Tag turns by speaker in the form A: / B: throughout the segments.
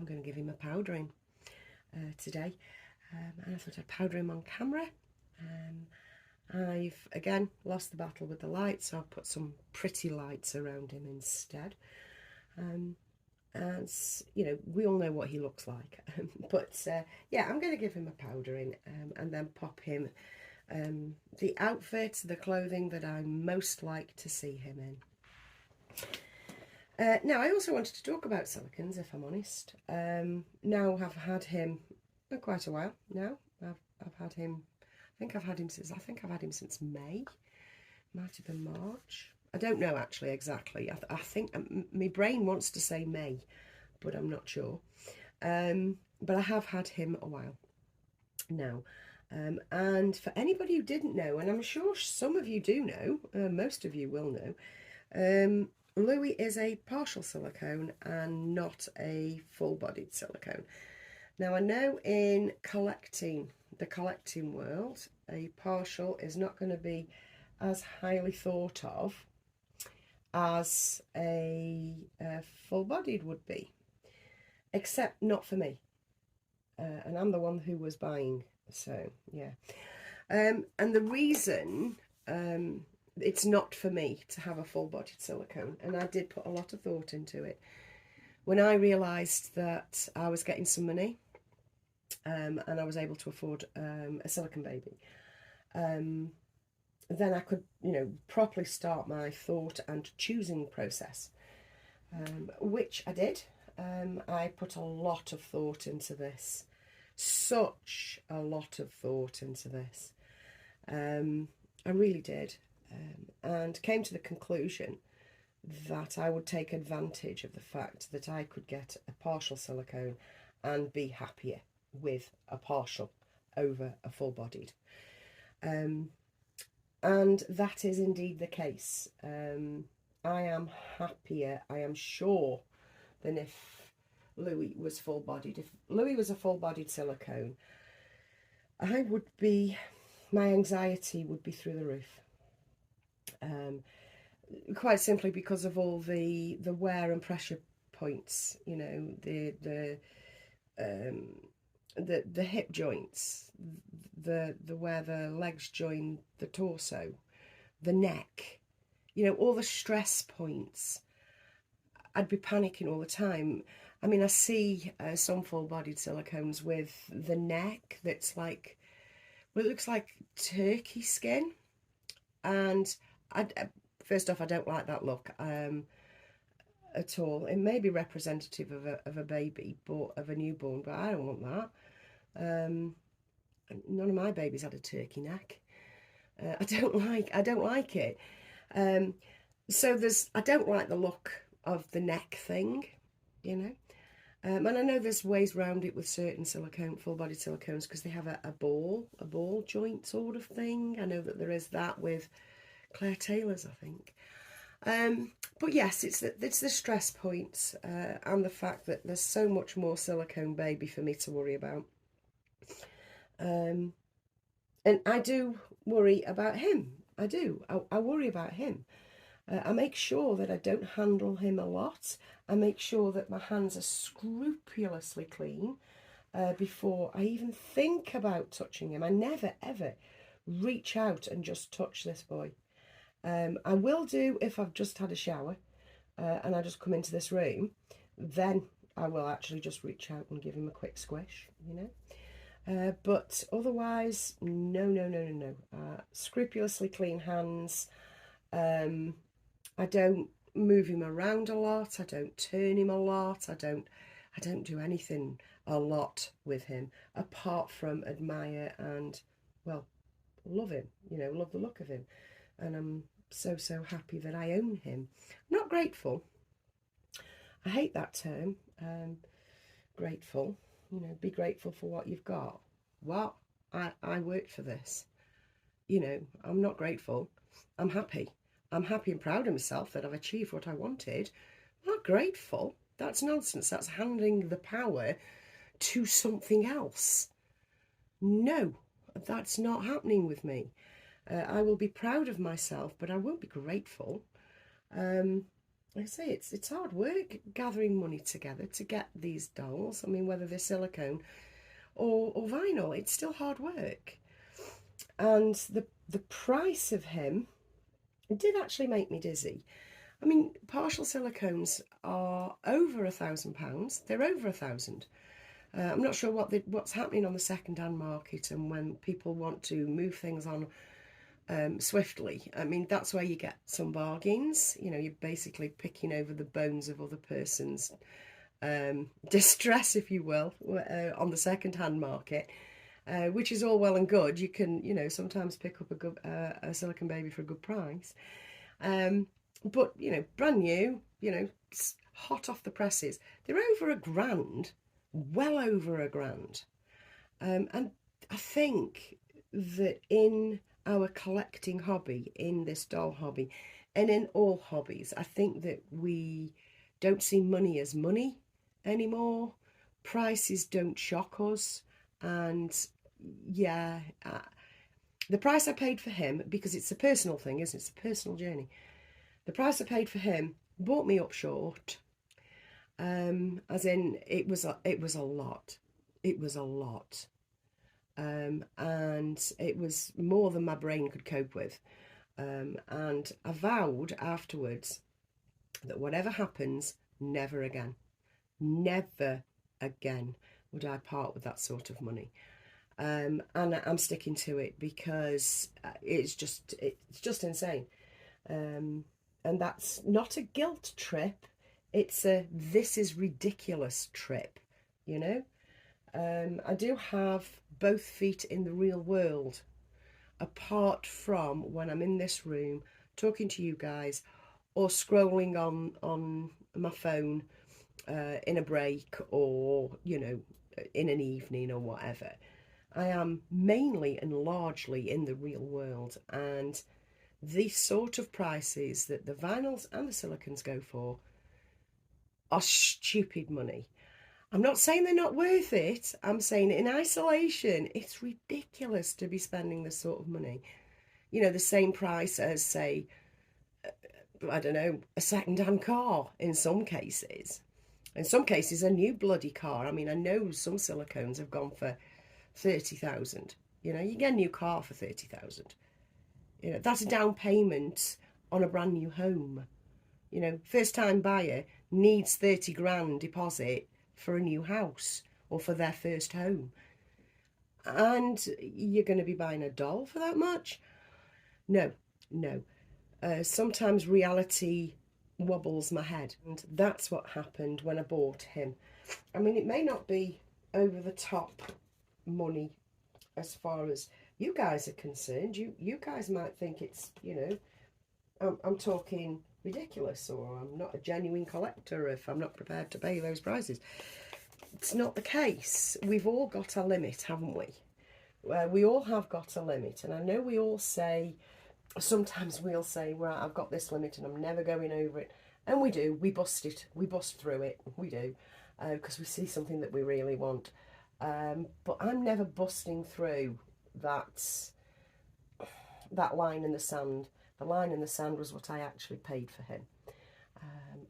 A: I'm going to give him a powdering today. And I thought I'd powder him on camera. I've again lost the battle with the lights, so I've put some pretty lights around him instead. As you know, we all know what he looks like. But yeah, I'm going to give him a powdering and then pop him the outfit, the clothing that I most like to see him in. Now, I also wanted to talk about Silicones, if I'm honest. Now I've had him for quite a while now. I've had him. I think I've had him since May. Might have been March. I don't know actually exactly. I think my brain wants to say May, but I'm not sure. But I have had him a while now. And for anybody who didn't know, and I'm sure some of you do know, most of you will know, Louie is a partial silicone and not a full-bodied silicone. Now, I know in the collecting world, a partial is not going to be as highly thought of as a full-bodied would be, except not for me. And I'm the one who was buying, so yeah. And the reason it's not for me to have a full-bodied silicone, and I did put a lot of thought into it, when I realised that I was getting some money and I was able to afford a Silicone Baby, then I could, you know, properly start my thought and choosing process, which I did. I put a lot of thought into this, such a lot of thought into this. I really did, and came to the conclusion that I would take advantage of the fact that I could get a partial silicone and be happier with a partial over a full-bodied. And that is indeed the case. I am happier, I am sure, than if Louie was full-bodied. If Louie was a full-bodied silicone, my anxiety would be through the roof. Quite simply because of all the wear and pressure points, you know, the hip joints, the where the legs join the torso, the neck, you know, all the stress points. I'd be panicking all the time. I mean, I see some full-bodied silicones with the neck that's like, well, it looks like turkey skin, and first off, I don't like that look at all. It may be representative of a baby, but of a newborn, but I don't want that. None of my babies had a turkey neck. I don't like it. So I don't like the look of the neck thing, you know. And I know there's ways around it with certain full-bodied silicones, because they have a ball joint sort of thing. I know that there is that with Claire Taylor's, I think. But yes, it's the stress points and the fact that there's so much more Silicone Baby for me to worry about. And I do worry about him. I do. I worry about him. I make sure that I don't handle him a lot. I make sure that my hands are scrupulously clean before I even think about touching him. I never, ever reach out and just touch this boy. I will do if I've just had a shower and I just come into this room. Then I will actually just reach out and give him a quick squish, you know. But otherwise, no. Scrupulously clean hands. I don't move him around a lot. I don't turn him a lot. I don't do anything a lot with him apart from admire and, well, love him. You know, love the look of him. And I'm so happy that I own him. I'm not grateful. I hate that term. Grateful. You know, be grateful for what you've got. What? I worked for this. You know, I'm not grateful. I'm happy. I'm happy and proud of myself that I've achieved what I wanted. I'm not grateful. That's nonsense. That's handing the power to something else. No, that's not happening with me. I will be proud of myself, but I won't be grateful. like I say, it's hard work gathering money together to get these dolls. I mean, whether they're silicone or vinyl, it's still hard work. And the price of him did actually make me dizzy. I mean, partial silicones are over £1,000. They're over 1,000. I'm not sure what's happening on the second-hand market and when people want to move things on swiftly. I mean, that's where you get some bargains. You know, you're basically picking over the bones of other person's distress, if you will, on the second-hand market. Which is all well and good. You can, you know, sometimes pick up a Silicone Baby for a good price. But, you know, brand new, you know, hot off the presses. They're over £1,000, well over £1,000. And I think that in our collecting hobby, in this doll hobby, and in all hobbies, I think that we don't see money as money anymore. Prices don't shock us. And yeah, the price I paid for him, because it's a personal thing, isn't it? It's a personal journey. The price I paid for him brought me up short. As in, it was a lot. It was a lot. And it was more than my brain could cope with. And I vowed afterwards that whatever happens, never again. Never again would I part with that sort of money. And I'm sticking to it because it's just insane. And that's not a guilt trip. It's a this is ridiculous trip, you know. I do have both feet in the real world, apart from when I'm in this room talking to you guys or scrolling on my phone in a break or, you know, in an evening or whatever. I am mainly and largely in the real world, and the sort of prices that the vinyls and the silicons go for are stupid money. I'm not saying they're not worth it. I'm saying in isolation, it's ridiculous to be spending this sort of money. You know, the same price as, say, I don't know, a second-hand car in some cases. In some cases, a new bloody car. I mean, I know some silicones have gone for 30,000. You know, you get a new car for 30,000. You know, that's a down payment on a brand new home. You know, first time buyer needs 30 grand deposit for a new house or for their first home. And you're going to be buying a doll for that much? No, no. Sometimes reality wobbles my head. And that's what happened when I bought him. I mean, it may not be over the top money as far as you guys are concerned. You guys might think it's, you know, I'm talking ridiculous, or I'm not a genuine collector if I'm not prepared to pay those prices. It's not the case. We've all got a limit, haven't we? We all have got a limit, and I know we all say, sometimes we'll say, right, I've got this limit and I'm never going over it. And we do, we bust it, we bust through it, we do, because we see something that we really want. But I'm never busting through that line in the sand. The line in the sand was what I actually paid for him.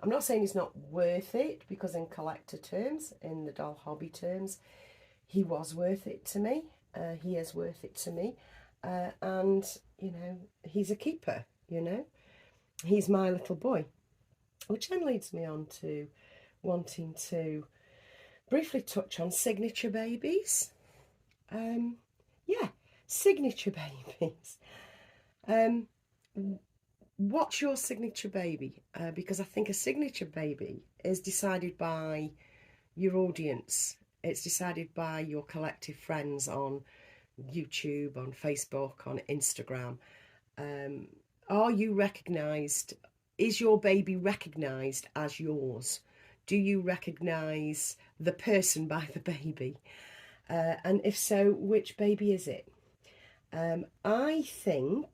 A: I'm not saying he's not worth it, because in collector terms, in the doll hobby terms, he was worth it to me. He is worth it to me. And, you know, he's a keeper, you know. He's my little boy. Which then leads me on to wanting to briefly touch on signature babies. Yeah, signature babies. What's your signature baby? Because I think a signature baby is decided by your audience. It's decided by your collective friends on YouTube, on Facebook, on Instagram. Are you recognised? Is your baby recognised as yours? Do you recognise the person by the baby? And if so, which baby is it? I think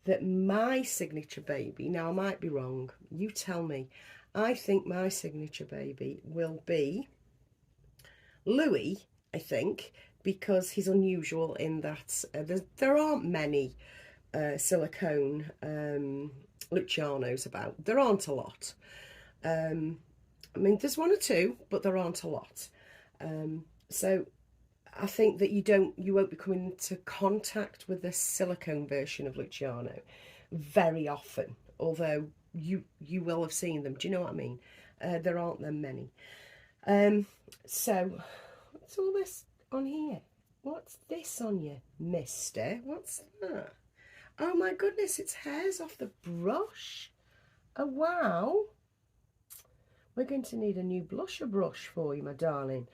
A: that my signature baby, now I might be wrong, you tell me, I think my signature baby will be Louie, I think, because he's unusual in that there aren't many silicone Lucianos about. There aren't a lot. I mean, there's one or two, but there aren't a lot. So I think that you won't be coming into contact with the silicone version of Luciano very often, although you will have seen them. Do you know what I mean? There aren't them many. So what's all this on here? What's this on you, mister? What's that? Oh my goodness, it's hairs off the brush. Oh wow. We're going to need a new blusher brush for you, my darling.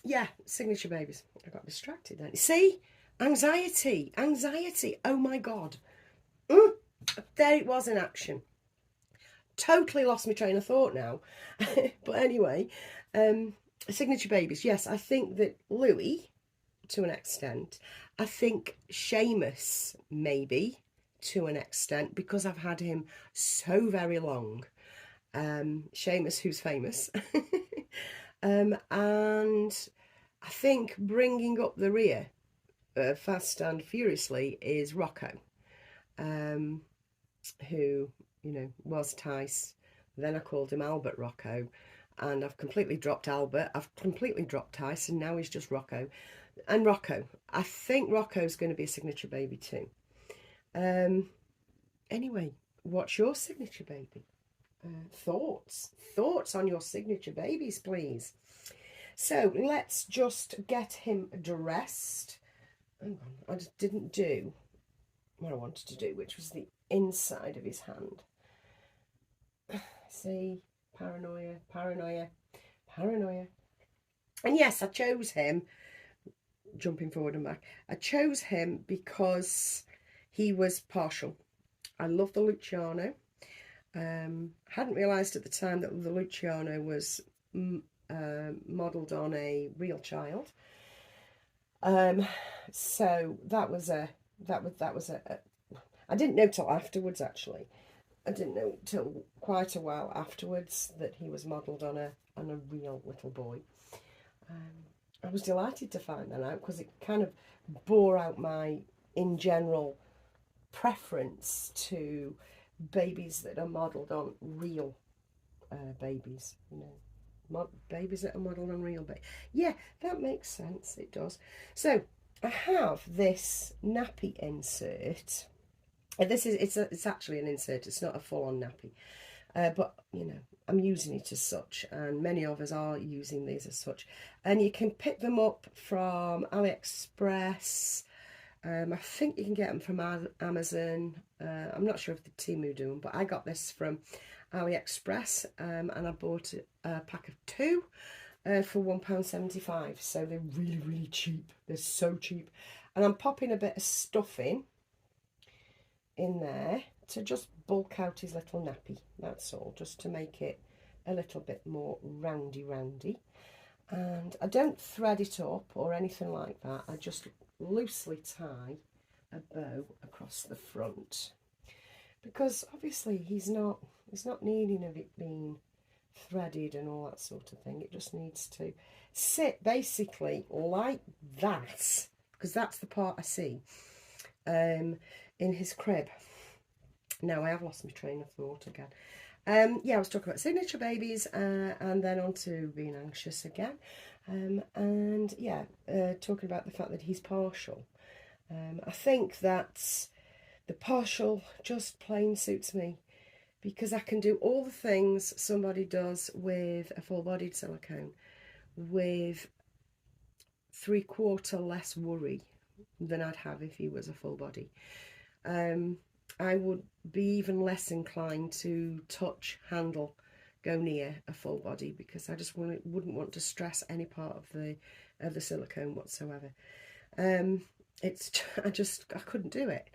A: Yeah, Signature Babies. I got distracted then. See? Anxiety. Anxiety. Oh my God. There it was in action. Totally lost my train of thought now. But anyway, Signature Babies. Yes, I think that Louie, to an extent. I think Seamus, maybe, to an extent, because I've had him so very long. Seamus, who's famous. And I think bringing up the rear fast and furiously is Rocco, who, you know, was Tice. Then I called him Albert Rocco, and I've completely dropped Albert. I've completely dropped Tice, and now he's just Rocco. And Rocco, I think Rocco's going to be a Signature Baby too. Anyway, what's your Signature Baby? Thoughts on your Signature Babies, please. So let's just get him dressed. Hang on, I just didn't do what I wanted to do, which was the inside of his hand. See, paranoia. And yes, I chose him, jumping forward and back. I chose him because he was partial. I love the Luciano. Hadn't realised at the time that the Luciano was modelled on a real child. So that was a I didn't know till afterwards, actually. I didn't know till quite a while afterwards that he was modelled on a real little boy. I was delighted to find that out because it kind of bore out my, in general, preference to babies that are modelled on real babies, you know, babies that are modelled on real babies. Yeah, that makes sense, it does. So I have this nappy insert. It's actually an insert, it's not a full-on nappy. But, you know, I'm using it as such, and many of us are using these as such. And you can pick them up from AliExpress. I think you can get them from Amazon. I'm not sure if the Temu do them, but I got this from AliExpress, and I bought a pack of 2 for £1.75. So they're really, really cheap. They're so cheap. And I'm popping a bit of stuffing in there to just bulk out his little nappy. That's all, just to make it a little bit more roundy. And I don't thread it up or anything like that. I just loosely tie a bow across the front, because obviously he's not needing of it being threaded and all that sort of thing. It just needs to sit basically like that, because that's the part I see in his crib. Now I have lost my train of thought again. Yeah, I was talking about Signature Babies, and then on to being anxious again. And yeah, talking about the fact that he's partial. I think that the partial just plain suits me, because I can do all the things somebody does with a full-bodied silicone with 3/4 less worry than I'd have if he was a full body. I would be even less inclined to touch, handle, go near a full body, because I just wouldn't want to stress any part of the silicone whatsoever. I couldn't do it.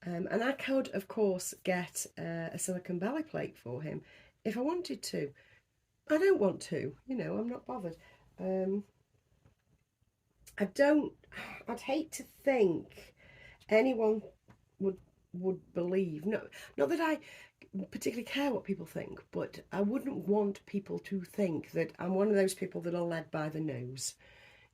A: And I could, of course, get a silicone belly plate for him if I wanted to. I don't want to, you know, I'm not bothered. I'd hate to think anyone would believe, not that I particularly care what people think, but I wouldn't want people to think that I'm one of those people that are led by the nose.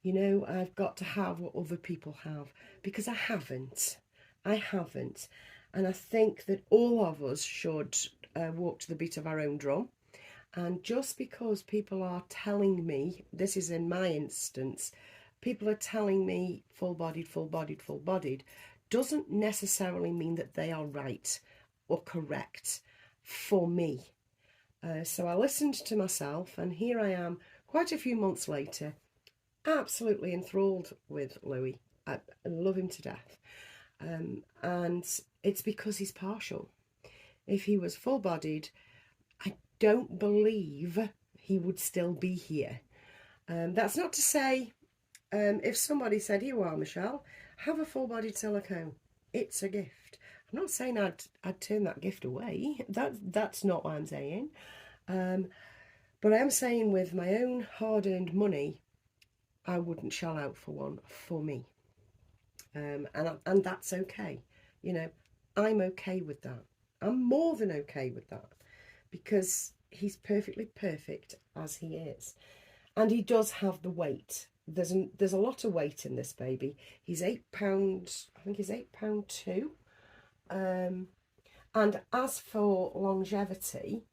A: You know, I've got to have what other people have, because I haven't. I haven't. And I think that all of us should walk to the beat of our own drum. And just because people are telling me, this is in my instance, people are telling me full-bodied, full-bodied, full-bodied, doesn't necessarily mean that they are right or correct for me. So I listened to myself, and here I am quite a few months later, absolutely enthralled with Louie. I love him to death. And it's because he's partial. If he was full-bodied, I don't believe he would still be here. That's not to say, if somebody said, "Here you are, Michelle, have a full-bodied silicone. It's a gift." I'm not saying I'd turn that gift away. That's not what I'm saying. But I am saying with my own hard-earned money, I wouldn't shell out for one for me. And that's okay. You know, I'm okay with that. I'm more than okay with that, because he's perfectly perfect as he is. And he does have the weight. There's a lot of weight in this baby. He's £8, I think he's £8 too. And as for longevity,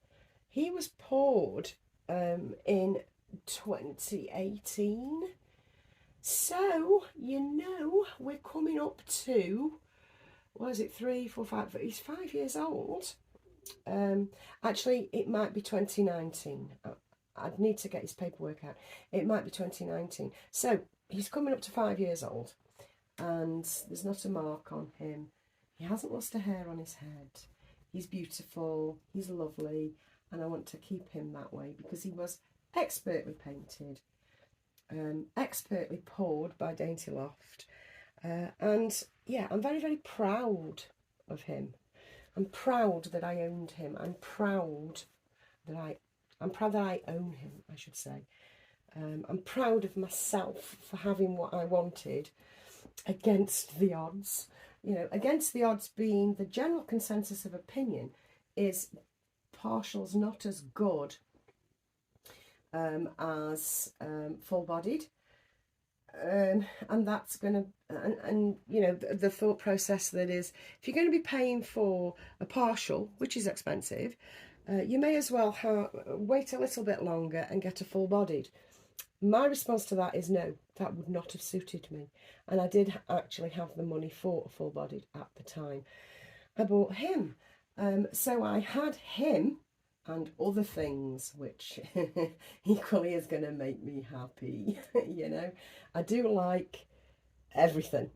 A: he was poured in 2018. So, you know, we're coming up to, what is it, 3, 4, 5, he's 5 years old. Actually, it might be 2019. I'd need to get his paperwork out. It might be 2019. So, he's coming up to 5 years old, and there's not a mark on him. He hasn't lost a hair on his head. He's beautiful, he's lovely, and I want to keep him that way because he was expertly painted, expertly poured by Dainty Loft. And yeah, I'm very, very proud of him. I'm proud that I owned him. I'm proud that I own him, I should say. I'm proud of myself for having what I wanted against the odds. You know, against the odds being the general consensus of opinion is partial's not as good as full-bodied. And that's going to, and you know, the thought process that is, if you're going to be paying for a partial, which is expensive, you may as well wait a little bit longer and get a full-bodied. My response to that is no, that would not have suited me. And I did actually have the money for a full-bodied at the time. I bought him. So I had him and other things, which equally is going to make me happy. You know, I do like everything.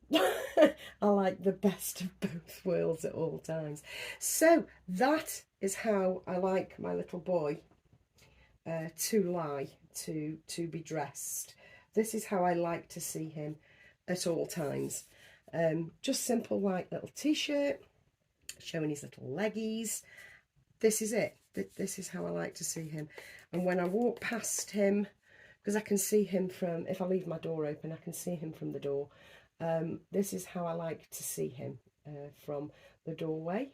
A: I like the best of both worlds at all times. So that is how I like my little boy to lie, to be dressed. This is how I like to see him at all times. Just simple, like little t-shirt, showing his little leggies. This is it. This is how I like to see him. And when I walk past him, because I can see him from, if I leave my door open, I can see him from the door. This is how I like to see him, from the doorway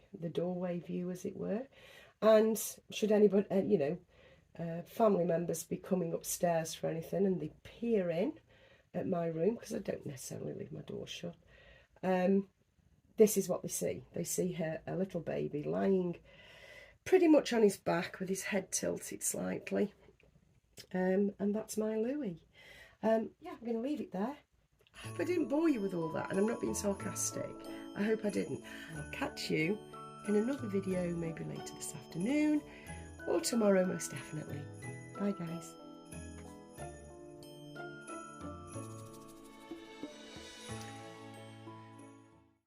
A: view, as it were. And should anybody, you know, family members be coming upstairs for anything and they peer in at my room, because I don't necessarily leave my door shut, this is what they see. They see a little baby lying pretty much on his back with his head tilted slightly, and that's my Louie. Yeah, I'm going to leave it there. I hope I didn't bore you with all that, and I'm not being sarcastic. I hope I didn't. I'll catch you in another video, maybe later this afternoon or tomorrow, most definitely. Bye guys.